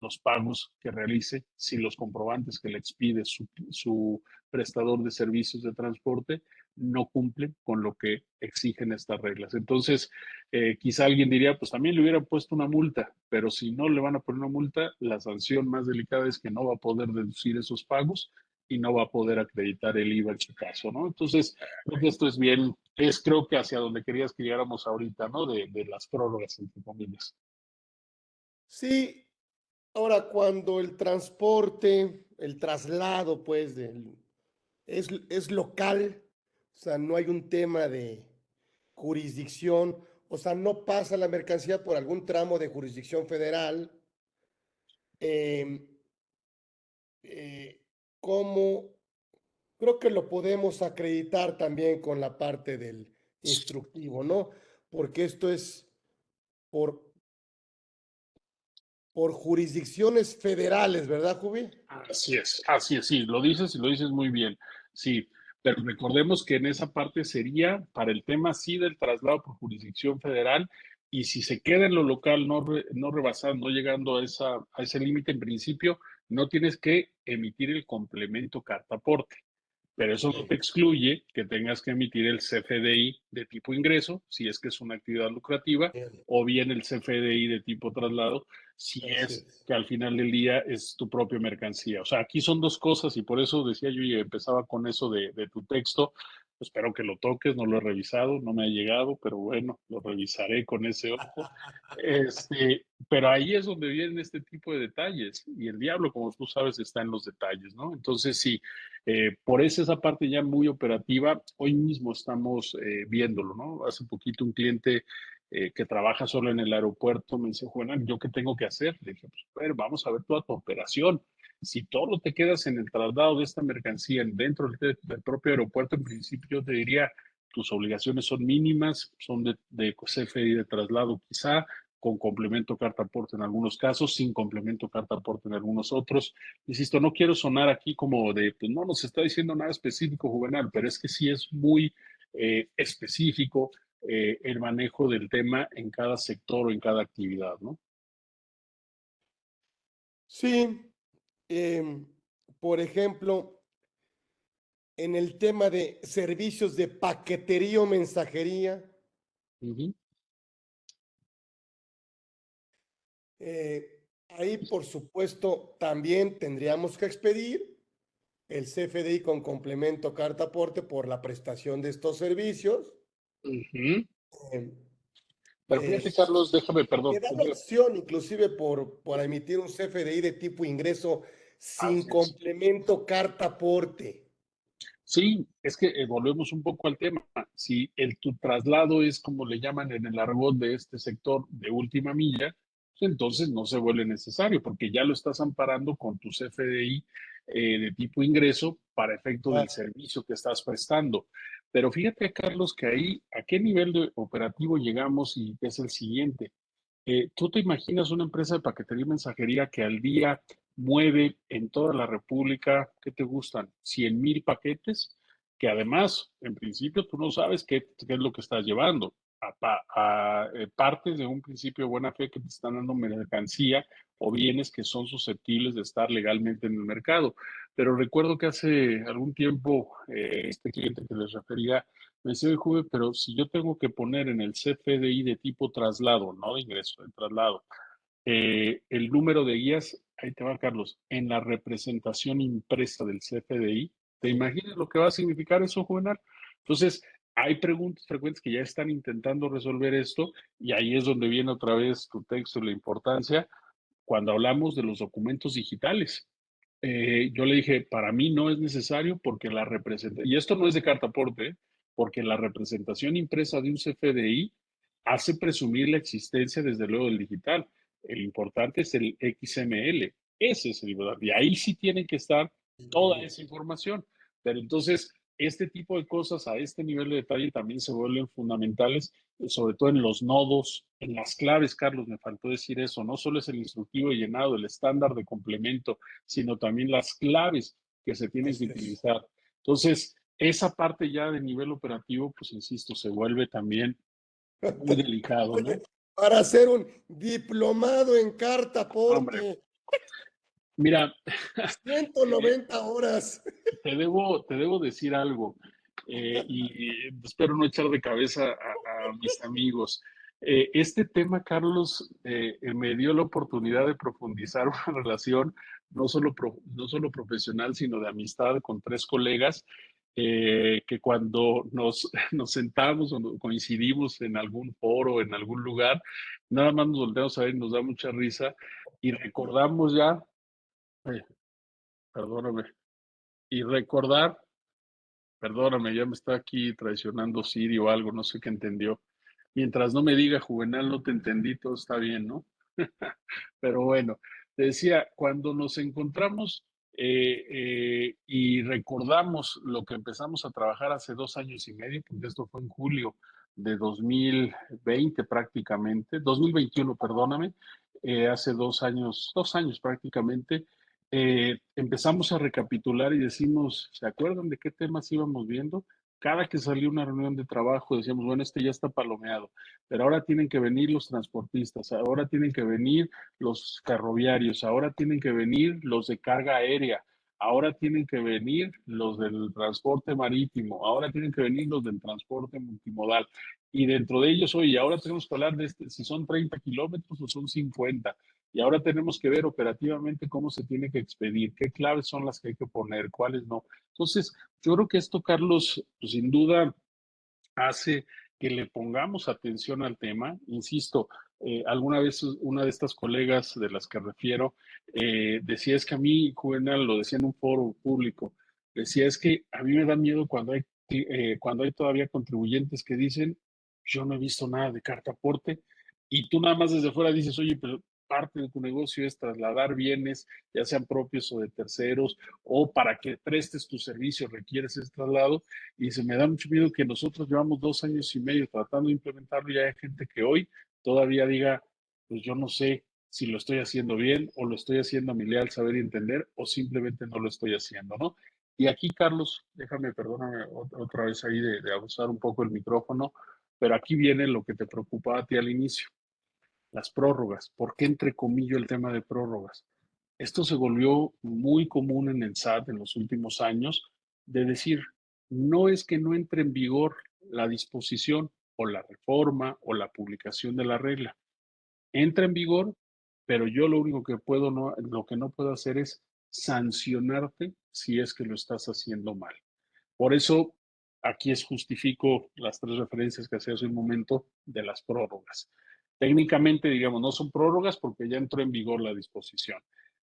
los pagos que realice si los comprobantes que le expide su prestador de servicios de transporte no cumplen con lo que exigen estas reglas. Entonces, quizá alguien diría, pues también le hubieran puesto una multa, pero si no le van a poner una multa, la sanción más delicada es que no va a poder deducir esos pagos y no va a poder acreditar el IVA en su caso, ¿no? Entonces, creo que esto es bien, es creo que hacia donde querías que llegáramos ahorita, ¿no? De las prórrogas, entre comillas. Sí, ahora cuando el transporte, el traslado, pues, es local, o sea, no hay un tema de jurisdicción, o sea, no pasa la mercancía por algún tramo de jurisdicción federal, eh, eh, ¿cómo? Creo que lo podemos acreditar también con la parte del instructivo, ¿no? Porque esto es por, por jurisdicciones federales, ¿verdad, Jubi? Así es, sí, lo dices y lo dices muy bien, sí, pero recordemos que en esa parte sería para el tema sí del traslado por jurisdicción federal y si se queda en lo local no rebasando, no llegando a ese límite en principio, no tienes que emitir el complemento carta aporte. Pero eso no Sí, te excluye que tengas que emitir el CFDI de tipo ingreso, si es que es una actividad lucrativa, bien, o bien el CFDI de tipo traslado, si así es es. que al final del día es tu propia mercancía. O sea, aquí son dos cosas y por eso decía yo y empezaba con eso de tu texto. Espero que lo toques, no lo he revisado, no me ha llegado, pero bueno, lo revisaré con ese ojo. Pero ahí es donde vienen este tipo de detalles y el diablo, como tú sabes, está en los detalles, ¿no? Entonces, sí, por eso esa parte ya muy operativa, hoy mismo estamos viéndolo, ¿no? Hace poquito un cliente que trabaja solo en el aeropuerto me dice, Juan, ¿yo qué tengo que hacer? Le dije, pues, a ver, vamos a ver toda tu operación. Si todo te quedas en el traslado de esta mercancía dentro del propio aeropuerto, en principio yo te diría, tus obligaciones son mínimas, son de CFDI de traslado quizá, con complemento carta aporte en algunos casos, sin complemento carta aporte en algunos otros. Insisto, no quiero sonar aquí como de, pues no nos está diciendo nada específico, Juvenal, pero es que sí es muy específico el manejo del tema en cada sector o en cada actividad, ¿no? Sí, em, por ejemplo, en el tema de servicios de paquetería o mensajería. Ujú. Ahí, por supuesto, también tendríamos que expedir el CFDI con complemento carta aporte por la prestación de estos servicios. Ujú. Eh, Pero fíjate, es- Carlos, déjame, perdón. Me da la opción, inclusive, por emitir un CFDI de tipo ingreso sin Así es. complemento carta aporte. Sí, es que volvemos un poco al tema. Si tu traslado es como le llaman en el argot de este sector de última milla, pues entonces no se vuelve necesario porque ya lo estás amparando con tu CFDI de tipo ingreso para efecto del Ah, servicio que estás prestando. Pero fíjate, Carlos, que ahí, ¿a qué nivel de operativo llegamos y es el siguiente? ¿Tú te imaginas una empresa de paquetería y mensajería que al día mueve en toda la República, ¿qué te gustan? 100,000 paquetes, que además, en principio, tú no sabes qué es lo que estás llevando. Partes de un principio de buena fe que te están dando mercancía o bienes que son susceptibles de estar legalmente en el mercado. Pero recuerdo que hace algún tiempo, este cliente que les refería me decía, "Oye, Juve, pero si yo tengo que poner en el CFDI de tipo traslado, no de ingreso, de traslado, el número de guías, ahí te va, Carlos, en la representación impresa del CFDI, ¿te sí. imaginas lo que va a significar eso, Juvenal? Entonces, hay preguntas frecuentes que ya están intentando resolver esto y ahí es donde viene otra vez tu texto y la importancia cuando hablamos de los documentos digitales. Yo le dije, para mí no es necesario porque la representación, y esto no es de carta aporte, porque la representación impresa de un CFDI hace presumir la existencia desde luego del digital. El importante es el XML, ese es el verdad, y ahí sí tiene que estar toda esa información. Pero entonces, este tipo de cosas a este nivel de detalle también se vuelven fundamentales, sobre todo en los nodos, en las claves, Carlos, me faltó decir eso, no solo es el instructivo llenado, el estándar de complemento, sino también las claves que se tienen que Así es. utilizar. Entonces, esa parte ya de nivel operativo, pues insisto, se vuelve también muy delicado, ¿no? Oye, para hacer un diplomado en carta Hombre, aporte, mira, eh, 190 horas. te debo decir algo, y espero no echar de cabeza a mis amigos. Este tema, Carlos, me dio la oportunidad de profundizar una relación no solo profesional, sino de amistad con tres colegas, que cuando nos sentamos o coincidimos en algún foro, en algún lugar, nada más nos volteamos a ver y nos da mucha risa y recordamos ya, ay, perdóname, y recordar. Perdóname, ya me está aquí traicionando Siri o algo, no sé qué entendió. Mientras no me diga Juvenal, no te entendí, todo está bien, ¿no? Pero bueno, te decía, cuando nos encontramos y recordamos lo que empezamos a trabajar hace 2 años y medio, porque esto fue en julio de 2020 prácticamente, 2021, perdóname, hace 2 años prácticamente, empezamos a recapitular y decimos, ¿se acuerdan de qué temas íbamos viendo? Cada que salió una reunión de trabajo decíamos, bueno, este ya está palomeado, pero ahora tienen que venir los transportistas, ahora tienen que venir los ferroviarios, ahora tienen que venir los de carga aérea, ahora tienen que venir los del transporte marítimo, ahora tienen que venir los del transporte multimodal. Y dentro de ellos, oye, ahora tenemos que hablar de si son 30 kilómetros o son 50. Y ahora tenemos que ver operativamente cómo se tiene que expedir, qué claves son las que hay que poner, cuáles no. Entonces, yo creo que esto, Carlos, pues, sin duda hace que le pongamos atención al tema. Insisto, alguna vez una de estas colegas de las que refiero decía es que a mí, Juvenal, lo decía en un foro público, decía es que a mí me da miedo cuando hay todavía contribuyentes que dicen, yo no he visto nada de carta aporte, y tú nada más desde fuera dices, oye, pero parte de tu negocio es trasladar bienes, ya sean propios o de terceros, o para que prestes tu servicio requieres ese traslado, y se me da mucho miedo que nosotros llevamos 2 años y medio tratando de implementarlo y hay gente que hoy todavía diga, pues yo no sé si lo estoy haciendo bien o lo estoy haciendo a mi leal saber y entender o simplemente no lo estoy haciendo, ¿no? Y aquí, Carlos, déjame, perdóname otra vez ahí de abusar un poco el micrófono, pero aquí viene lo que te preocupaba a ti al inicio, las prórrogas. ¿Por qué entrecomillo el tema de prórrogas? Esto se volvió muy común en el SAT en los últimos años, de decir, no es que no entre en vigor la disposición o la reforma o la publicación de la regla. Entra en vigor, pero yo lo único que puedo no, lo que no puedo hacer es sancionarte si es que lo estás haciendo mal. Por eso, aquí es justifico las tres referencias que hacía hace un momento de las prórrogas. Técnicamente, digamos, no son prórrogas porque ya entró en vigor la disposición.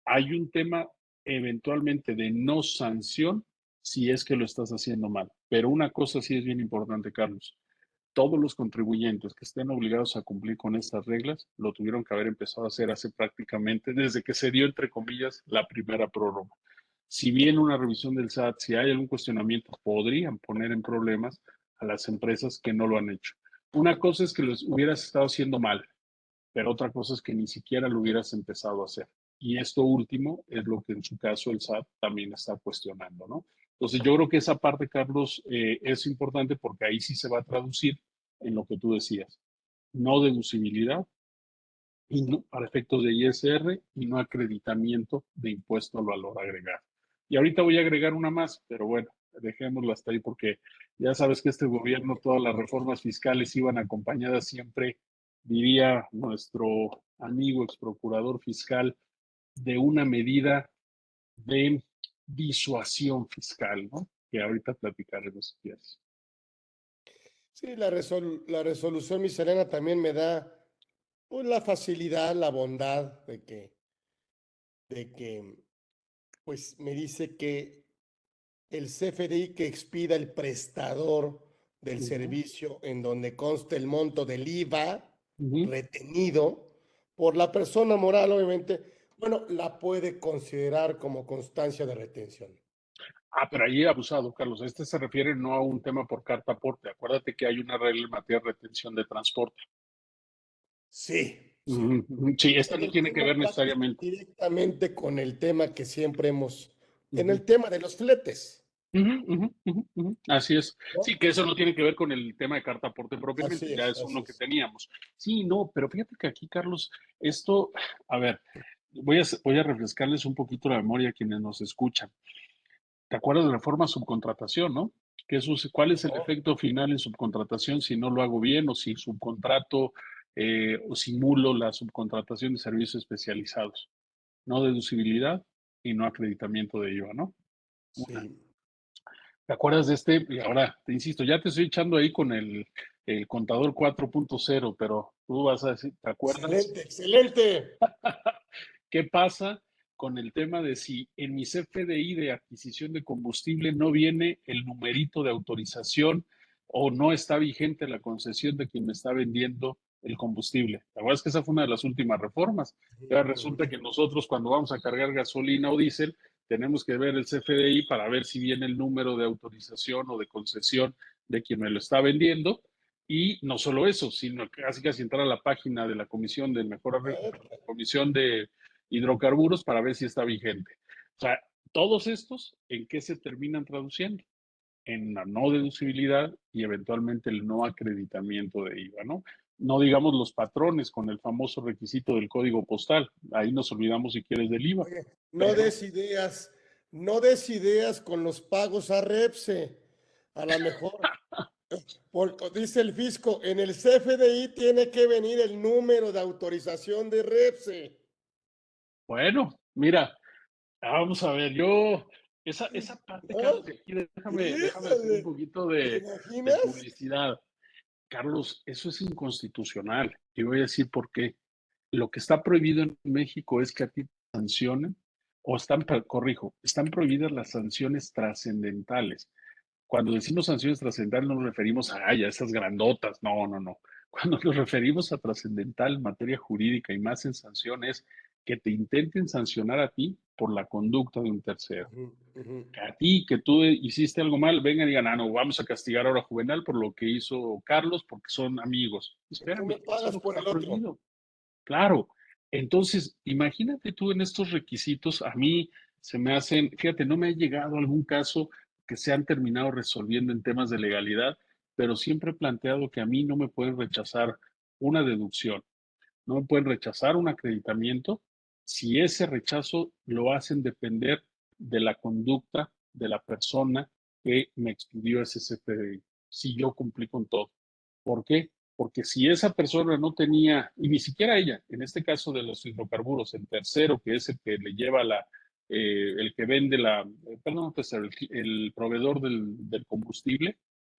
Hay un tema eventualmente de no sanción si es que lo estás haciendo mal. Pero una cosa sí es bien importante, Carlos. Todos los contribuyentes que estén obligados a cumplir con estas reglas lo tuvieron que haber empezado a hacer hace prácticamente desde que se dio, entre comillas, la primera prórroga. Si bien una revisión del SAT, si hay algún cuestionamiento, podrían poner en problemas a las empresas que no lo han hecho. Una cosa es que lo hubieras estado haciendo mal, pero otra cosa es que ni siquiera lo hubieras empezado a hacer. Y esto último es lo que en su caso el SAT también está cuestionando, ¿no? Entonces yo creo que esa parte, Carlos, es importante porque ahí sí se va a traducir en lo que tú decías. No deducibilidad y no, para efectos de ISR y no acreditamiento de impuesto al valor agregado. Y ahorita voy a agregar una más, pero bueno, dejémosla hasta ahí porque ya sabes que este gobierno, todas las reformas fiscales iban acompañadas siempre, diría nuestro amigo ex procurador fiscal, de una medida de disuasión fiscal, ¿no? Que ahorita platicaremos si quieres. Sí, la resolución miscelánea también me da pues, la facilidad, la bondad de que, pues me dice que el CFDI que expida el prestador del Uh -huh, servicio en donde conste el monto del IVA uh -huh. retenido por la persona moral, obviamente, bueno, la puede considerar como constancia de retención. Ah, pero ahí abusado, Carlos. Este se refiere no a un tema por carta aporte. Acuérdate que hay una regla en materia de retención de transporte. Sí, sí. Ujú, sí, esta En no el tiene que tema ver práctico, necesariamente. directamente con el tema que siempre hemos, en Ujú, el tema de los fletes, ujú, ujú, ujú, ujú. Así es. ¿no? Sí, que eso no tiene que ver con el tema de carta aporte propiamente, Así ya es, es así uno que es. teníamos. Sí, no, pero fíjate que aquí, Carlos, esto, a ver, voy a refrescarles un poquito la memoria a quienes nos escuchan. ¿Te acuerdas de la reforma subcontratación, no? ¿Cuál es el ¿No? efecto final en subcontratación si no lo hago bien o si subcontrato o simulo la subcontratación de servicios especializados? No deducibilidad y no acreditamiento de IVA, ¿no? Una. Sí. ¿Te acuerdas de este? Y ahora, te insisto, ya te estoy echando ahí con el contador 4.0, pero tú vas a decir, ¿te acuerdas? Excelente, excelente. ¿Qué pasa con el tema de si en mi CFDI de adquisición de combustible no viene el numerito de autorización o no está vigente la concesión de quien me está vendiendo el combustible? ¿Te acuerdas que esa fue una de las últimas reformas? Ya resulta que nosotros cuando vamos a cargar gasolina o diésel tenemos que ver el CFDI para ver si viene el número de autorización o de concesión de quien me lo está vendiendo. Y no solo eso, sino casi casi entrar a la página de la Comisión de Mejora, Comisión de Hidrocarburos para ver si está vigente. O sea, todos estos, ¿en qué se terminan traduciendo? En la no deducibilidad y eventualmente el no acreditamiento de IVA, ¿no? No digamos los patrones con el famoso requisito del código postal. Ahí nos olvidamos, si quieres, del IVA. Oye, no Pero des ideas, no des ideas con los pagos a Repse. A lo mejor, porque dice el fisco, en el CFDI tiene que venir el número de autorización de Repse. bueno, mira, vamos a ver, esa parte, ¿No? Carlos, de aquí, déjame hacer un Híjole, poquito ¿te de imaginas? publicidad. Carlos, eso es inconstitucional. Y voy a decir por qué. Lo que está prohibido en México es que a ti te sancionen, o corrijo, están prohibidas las sanciones trascendentales. Cuando decimos sanciones trascendentales no nos referimos a, ay, a esas grandotas, no, no, no. Cuando nos referimos a trascendental en materia jurídica y más en sanciones, que te intenten sancionar a ti por la conducta de un tercero. Ujú, ujú. A ti, que tú hiciste algo mal, vengan y digan, ah, no, vamos a castigar ahora a Juvenal por lo que hizo Carlos porque son amigos. Y tú me Espérame, eso es pagas lo que por está el otro. prohibido. Claro. Entonces, imagínate tú en estos requisitos, a mí se me hacen, fíjate, no me ha llegado algún caso que se han terminado resolviendo en temas de legalidad, pero siempre he planteado que a mí no me pueden rechazar una deducción, no me pueden rechazar un acreditamiento si ese rechazo lo hacen depender de la conducta de la persona que me expidió ese CFDI, si yo cumplí con todo. ¿Por qué? Porque si esa persona no tenía, y ni siquiera ella, en este caso de los hidrocarburos, el tercero, que es el que le lleva el que vende perdón, pues el proveedor del combustible,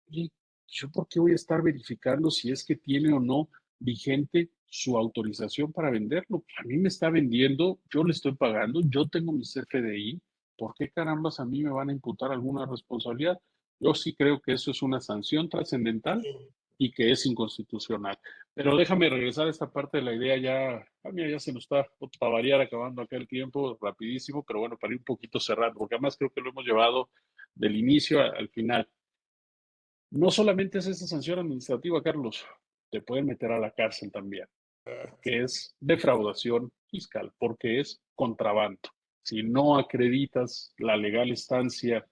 oye, ¿yo por qué voy a estar verificando si es que tiene o no vigente su autorización para venderlo? A mí me está vendiendo, yo le estoy pagando, yo tengo mi CFDI, ¿por qué carambas a mí me van a imputar alguna responsabilidad? Yo sí creo que eso es una sanción trascendental y que es inconstitucional. Pero déjame regresar a esta parte de la idea ya, a mí ya se nos está, para variar, acabando acá el tiempo rapidísimo, pero bueno, para ir un poquito cerrando, porque además creo que lo hemos llevado del inicio al final. No solamente es esa sanción administrativa, Carlos, te pueden meter a la cárcel también, que es defraudación fiscal, porque es contrabando. Si no acreditas la legal estancia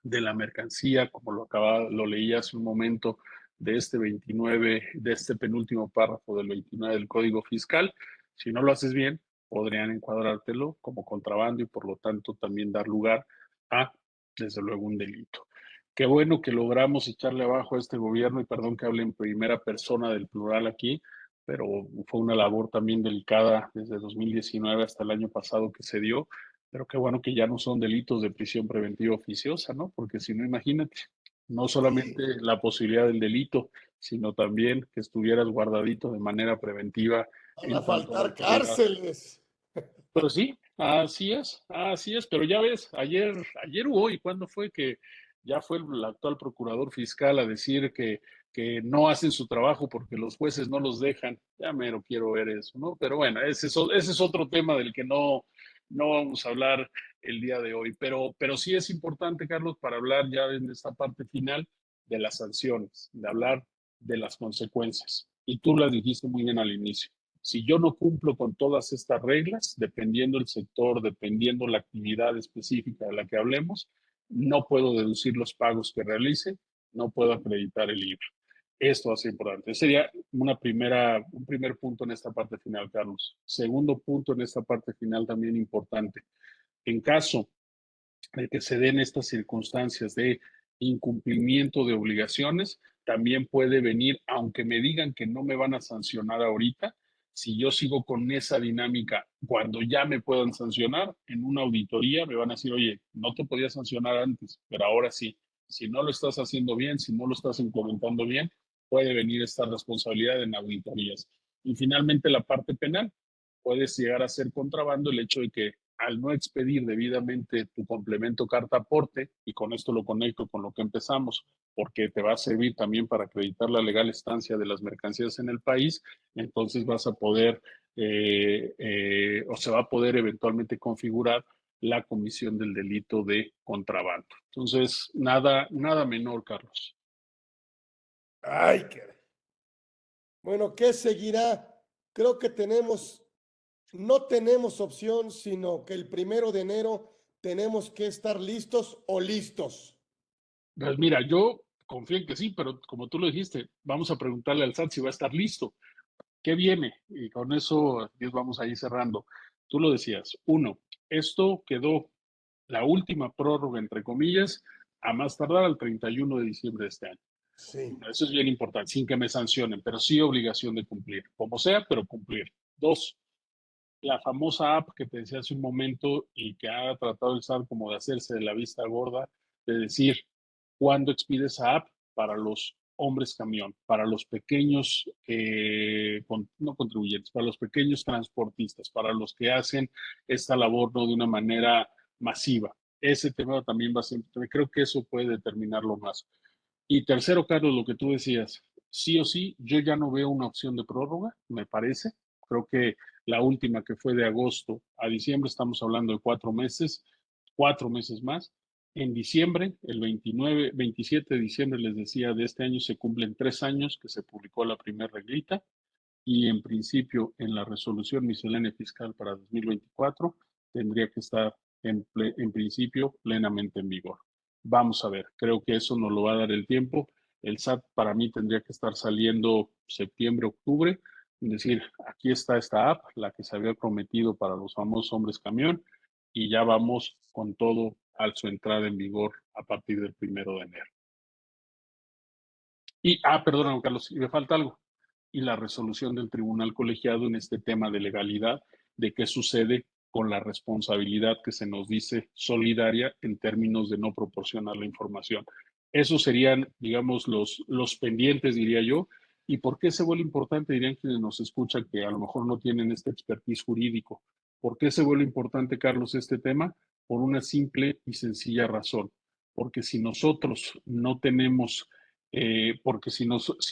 de la mercancía, como lo leí hace un momento de este 29, de este penúltimo párrafo del 29 del Código Fiscal, si no lo haces bien, podrían encuadrártelo como contrabando y por lo tanto también dar lugar a, desde luego, un delito. Qué bueno que logramos echarle abajo a este gobierno y perdón que hable en primera persona del plural aquí, pero fue una labor también delicada desde 2019 hasta el año pasado que se dio, pero qué bueno que ya no son delitos de prisión preventiva oficiosa, ¿no? Porque si no, imagínate, no solamente la posibilidad del delito, sino también que estuvieras guardadito de manera preventiva Van en a cuanto a la faltar autoridad. cárceles. Pero sí, así es, pero ya ves, ayer o hoy, ¿cuándo fue que ya fue el actual procurador fiscal a decir que no hacen su trabajo porque los jueces no los dejan? Ya mero quiero ver eso, ¿no? Pero bueno, ese es otro tema del que no vamos a hablar el día de hoy, pero sí es importante, Carlos, para hablar ya en esta parte final de las sanciones, de hablar de las consecuencias. Y tú las dijiste muy bien al inicio. Si yo no cumplo con todas estas reglas, dependiendo el sector, dependiendo la actividad específica de la que hablemos, no puedo deducir los pagos que realice, no puedo acreditar el IVA. Esto va a ser importante. Ese sería un primer punto en esta parte final, Carlos. Segundo punto en esta parte final también importante. En caso de que se den estas circunstancias de incumplimiento de obligaciones, también puede venir, aunque me digan que no me van a sancionar ahorita, si yo sigo con esa dinámica, cuando ya me puedan sancionar, en una auditoría me van a decir, oye, no te podía sancionar antes, pero ahora sí. Si no lo estás haciendo bien, si no lo estás implementando bien, puede venir esta responsabilidad en auditorías. Y finalmente la parte penal, puedes llegar a ser contrabando el hecho de que al no expedir debidamente tu complemento carta aporte, y con esto lo conecto con lo que empezamos, porque te va a servir también para acreditar la legal estancia de las mercancías en el país, entonces vas a poder o se va a poder eventualmente configurar la comisión del delito de contrabando. Entonces, nada menor, Carlos. Ay, caray. Bueno, ¿qué seguirá? Creo que no tenemos opción, sino que el 1 de enero tenemos que estar listos o listos. Pues mira, yo confío en que sí, pero como tú lo dijiste, vamos a preguntarle al SAT si va a estar listo. ¿Qué viene? Y con eso, Dios, vamos a ir cerrando. Tú lo decías. Uno, esto quedó la última prórroga, entre comillas, a más tardar al 31 de diciembre de este año. Sí. Eso es bien importante, sin que me sancionen, pero sí obligación de cumplir, como sea, pero cumplir. Dos, la famosa app que te decía hace un momento y que ha tratado el SAT como de hacerse de la vista gorda, de decir cuándo expide esa app para los hombres camión, para los pequeños, no contribuyentes, para los pequeños transportistas, para los que hacen esta labor no de una manera masiva. Ese tema también va a ser, creo que eso puede determinarlo más. Y tercero, Carlos, lo que tú decías, sí o sí, yo ya no veo una opción de prórroga, me parece. Creo que la última que fue de agosto a diciembre, estamos hablando de 4 meses más. En diciembre, el 29, 27 de diciembre, les decía, de este año se cumplen 3 años que se publicó la primera reglita y en principio en la resolución miscelánea fiscal para 2024 tendría que estar en principio plenamente en vigor. Vamos a ver, creo que eso nos lo va a dar el tiempo. El SAT para mí tendría que estar saliendo septiembre, octubre, es decir, aquí está esta app, la que se había prometido para los famosos hombres camión, y ya vamos con todo a su entrada en vigor a partir del 1 de enero. Y, perdona, don Carlos, y me falta algo. Y la resolución del tribunal colegiado en este tema de legalidad, de qué sucede con la responsabilidad que se nos dice solidaria en términos de no proporcionar la información. Esos serían, digamos, los pendientes, diría yo. ¿Y por qué se vuelve importante? Dirían quienes nos escuchan que a lo mejor no tienen este expertise jurídico. ¿Por qué se vuelve importante, Carlos, este tema? Por una simple y sencilla razón. Porque si nosotros no tenemos porque si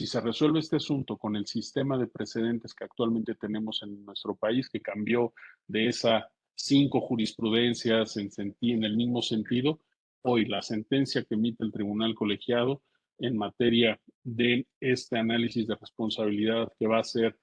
se resuelve este asunto con el sistema de precedentes que actualmente tenemos en nuestro país, que cambió de esas 5 jurisprudencias en el mismo sentido, hoy la sentencia que emite el tribunal colegiado en materia de este análisis de responsabilidad que va a hacer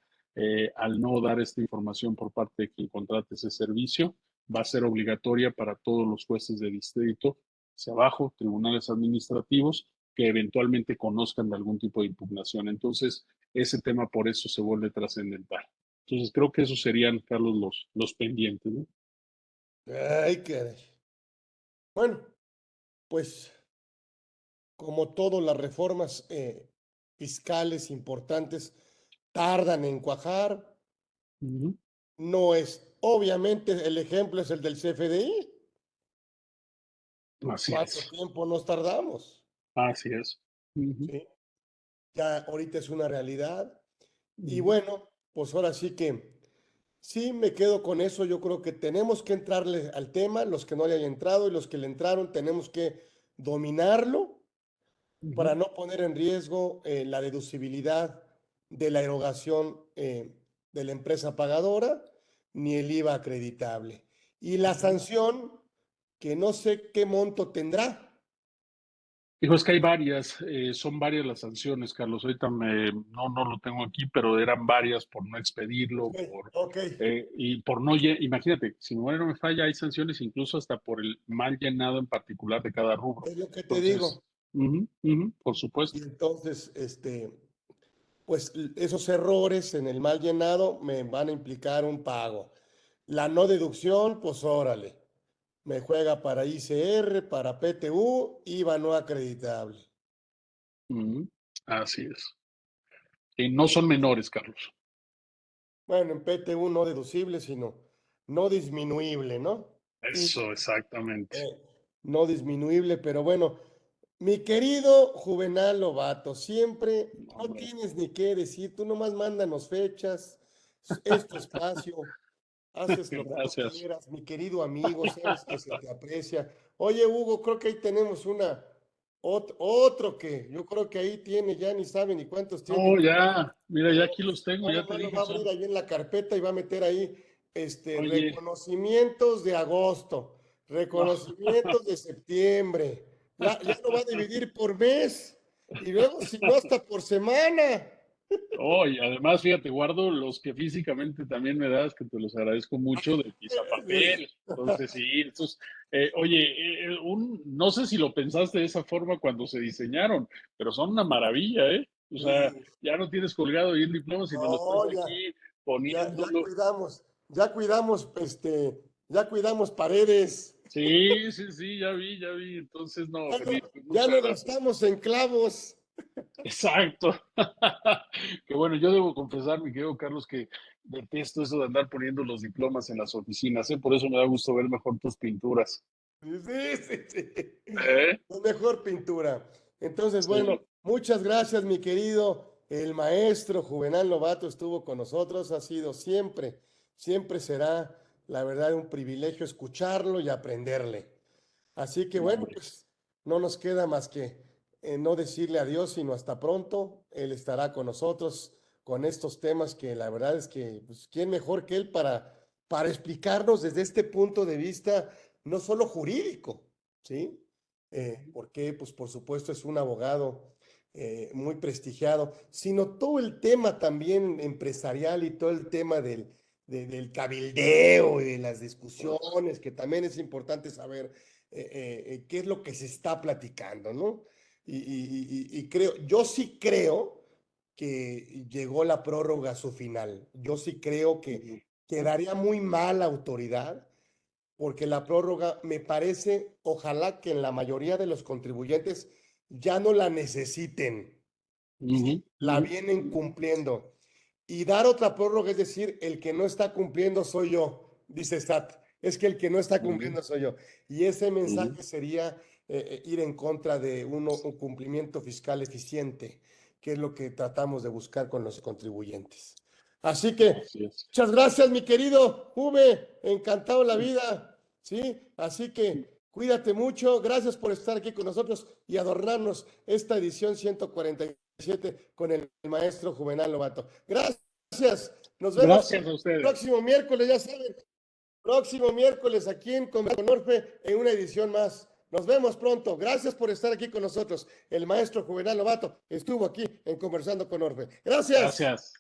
al no dar esta información por parte de quien contrate ese servicio, va a ser obligatoria para todos los jueces de distrito hacia abajo, tribunales administrativos, que eventualmente conozcan de algún tipo de impugnación. Entonces, ese tema por eso se vuelve trascendental. Entonces, creo que esos serían, Carlos, los pendientes, ¿no? Ay, caray. Bueno, pues como todas las reformas fiscales importantes tardan en cuajar, Ujú. no es, obviamente el ejemplo es el del CFDI. Así ¿Cuánto es, tiempo nos tardamos? así es. Ujú, ¿Sí? Ya ahorita es una realidad. Y ujú, bueno, pues ahora sí que sí me quedo con eso. Yo creo que tenemos que entrarle al tema, los que no le hayan entrado y los que le entraron, tenemos que dominarlo ujú. para no poner en riesgo la deducibilidad de la erogación de la empresa pagadora ni el IVA acreditable. Y la Ujú. sanción, que no sé qué monto tendrá. Dijo, es que hay varias, son varias las sanciones, Carlos. Ahorita no lo tengo aquí, pero eran varias por no expedirlo, Ok, ok, y por no, imagínate, si mi memoria no me falla, hay sanciones incluso hasta por el mal llenado en particular de cada rubro. es lo que te Entonces, digo. por Y supuesto. entonces, pues esos errores en el mal llenado me van a implicar un pago. La no deducción, pues órale, me juega para ICR, para PTU, IVA no acreditable. Ujú, así es. Y no son menores, Carlos. Bueno, en PTU no deducible, sino no disminuible, ¿no? Y Eso, exactamente. eh, no disminuible, pero bueno, mi querido Juvenal Lobato, siempre no Hombre, tienes ni qué decir, tú nomás mándanos fechas, es tu espacio. Haces lo que tú gracias. quieras, mi querido amigo, sabes que se te aprecia. Oye, Hugo, creo que ahí tenemos otro que yo creo que ahí tiene, ya ni sabe ni cuántos tiene. No, ya, mira, ya aquí los tengo, Ya ya te nomás lo dije, va a abrir son, ahí en la carpeta y va a meter ahí oye, reconocimientos de agosto, no. reconocimientos de septiembre. Ya lo va a dividir por mes y luego, si no, hasta por semana. Oh, y además, fíjate, guardo los que físicamente también me das, que te los agradezco mucho, de papel. Entonces, sí, estos, oye, no sé si lo pensaste de esa forma cuando se diseñaron, pero son una maravilla, ¿eh? O sea, ya no tienes colgado ahí el diploma, sino lo estás No, aquí ya poniéndolo. cuidamos, ya cuidamos paredes. Sí, sí, sí, ya vi. Entonces, no, Ya no, feliz, pues, ya muchas no gracias. gastamos en clavos. Exacto. Que bueno, yo debo confesar, mi querido Carlos, que detesto eso de andar poniendo los diplomas en las oficinas, ¿eh? Por eso me da gusto ver mejor tus pinturas. Sí, sí, sí. ¿Eh? La mejor pintura. Entonces, bueno, Sí. muchas gracias, mi querido. El maestro Juvenal Novato estuvo con nosotros. Ha sido siempre, siempre será, la verdad, un privilegio escucharlo y aprenderle. Así que No, bueno, hombre. pues no nos queda más que no decirle adiós, sino hasta pronto. Él estará con nosotros con estos temas que la verdad es que, pues, ¿quién mejor que él para explicarnos desde este punto de vista, no solo jurídico, ¿sí? Porque, pues, por supuesto, es un abogado muy prestigiado, sino todo el tema también empresarial y todo el tema del cabildeo y de las Pues, discusiones, que también es importante saber qué es lo que se está platicando, ¿no? Y creo, yo sí creo que llegó la prórroga a su final. Yo sí creo que ujú, quedaría muy mal la autoridad porque la prórroga me parece, ojalá que en la mayoría de los contribuyentes ya no la necesiten, Ujú, la ujú, vienen cumpliendo. Y dar otra prórroga es decir, el que no está cumpliendo soy yo, dice SAT. Es que el que no está ujú, cumpliendo soy yo. Y ese ujú. mensaje sería ir en contra de un cumplimiento fiscal eficiente, que es lo que tratamos de buscar con los contribuyentes. Así que, Así es. muchas gracias, mi querido Juve, encantado la vida, ¿sí? Así que cuídate mucho, gracias por estar aquí con nosotros y adornarnos esta edición 147 con el maestro Juvenal Lobato. Gracias, nos vemos Gracias a el ustedes. próximo miércoles, ya saben, próximo miércoles aquí en Conversando con Orfe en una edición más. Nos vemos pronto. Gracias por estar aquí con nosotros. El maestro Juvenal Lobato estuvo aquí en Conversando con Orfe. Gracias. Gracias.